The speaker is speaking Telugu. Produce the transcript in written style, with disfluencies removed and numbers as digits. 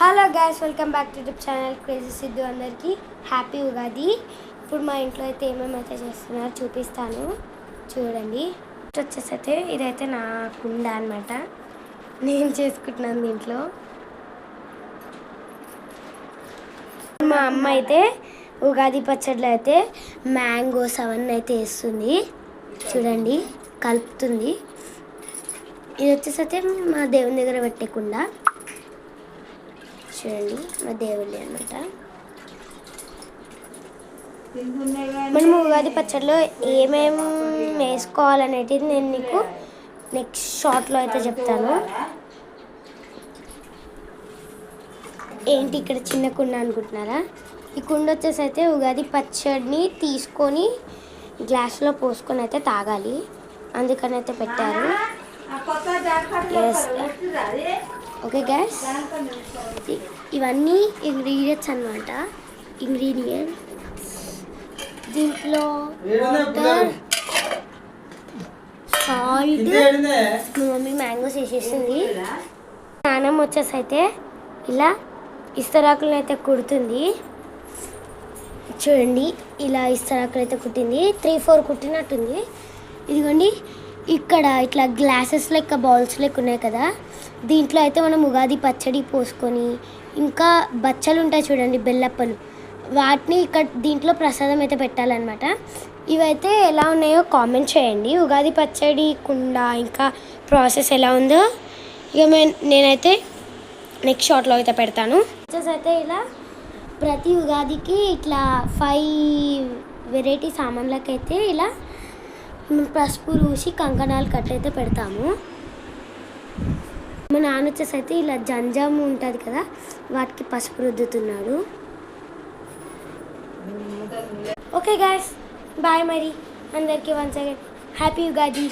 Hello guys, welcome back to YouTube channel crazy Siddhu. అందరికీ హ్యాపీ ఉగాది. ఇప్పుడు మా ఇంట్లో అయితే ఏమేమైతే చేస్తున్నారో చూపిస్తాను, చూడండి. వచ్చేసి అయితే ఇదైతే నా కుండ అనమాట, నేను చేసుకుంటున్నాను దీంట్లో. మా అమ్మ అయితే ఉగాది పచ్చడిలో అయితే మ్యాంగోస్ అవన్నీ అయితే వేస్తుంది, చూడండి, కలుపుతుంది. ఇది వచ్చేసి అయితే మా దేవుని దగ్గర పెట్టకుండా, చూడండి, మా దేవుళ్ళే అనమాట. మనము ఉగాది పచ్చడిలో ఏమేమి వేసుకోవాలనేటిది నేను నీకు నెక్స్ట్ షార్ట్లో అయితే చెప్తాను. ఏంటి ఇక్కడ చిన్న కుండ అనుకుంటున్నారా? ఈ కుండ వచ్చేసి అయితే ఉగాది పచ్చడిని తీసుకొని గ్లాస్లో పోసుకొని అయితే తాగాలి, అందుకని అయితే పెట్టారు. ఓకే గ్యాస్, ఇవన్నీ ఇంగ్రీడియంట్స్ అనమాట. దీంట్లో వాటర్, సాల్ట్, మా మమ్మీ మ్యాంగోస్ వేసేసింది. నానమ్మ వచ్చేసి అయితే ఇలా ఇస్తరాకులను అయితే కుడుతుంది, చూడండి, ఇలా ఇస్తరాకులు అయితే కుట్టింది. 3-4 కుట్టినట్టుంది. ఇదిగోండి, ఇక్కడ ఇట్లా గ్లాసెస్ లెక్క బౌల్స్ లెక్క ఉన్నాయి కదా, దీంట్లో అయితే మనం ఉగాది పచ్చడి పోసుకొని, ఇంకా బచ్చలు ఉంటాయి చూడండి, బెల్లప్పలు, వాటిని ఇక్కడ దీంట్లో ప్రసాదం అయితే పెట్టాలన్నమాట. ఇవైతే ఎలా ఉన్నాయో కామెంట్ చేయండి. ఉగాది పచ్చడి కుండ ఇంకా ప్రాసెస్ ఎలా ఉందో ఇక నేనైతే నెక్స్ట్ షాట్లో అయితే పెడతాను. వచ్చేసి అయితే ఇలా ప్రతి ఉగాదికి ఇట్లా 5 వెరైటీ సామాన్లకైతే ఇలా పసుపు రూసి కంకణాలు కట్టయితే పెడతాము. మా నాన్న వచ్చేసి అయితే ఇలా జంజాము ఉంటుంది కదా, వాటికి పసుపు రుద్దుతున్నాడు. Okay guys, bye. మరి అందరికీ వన్స్ అగైన్ హ్యాపీ ఉగాది.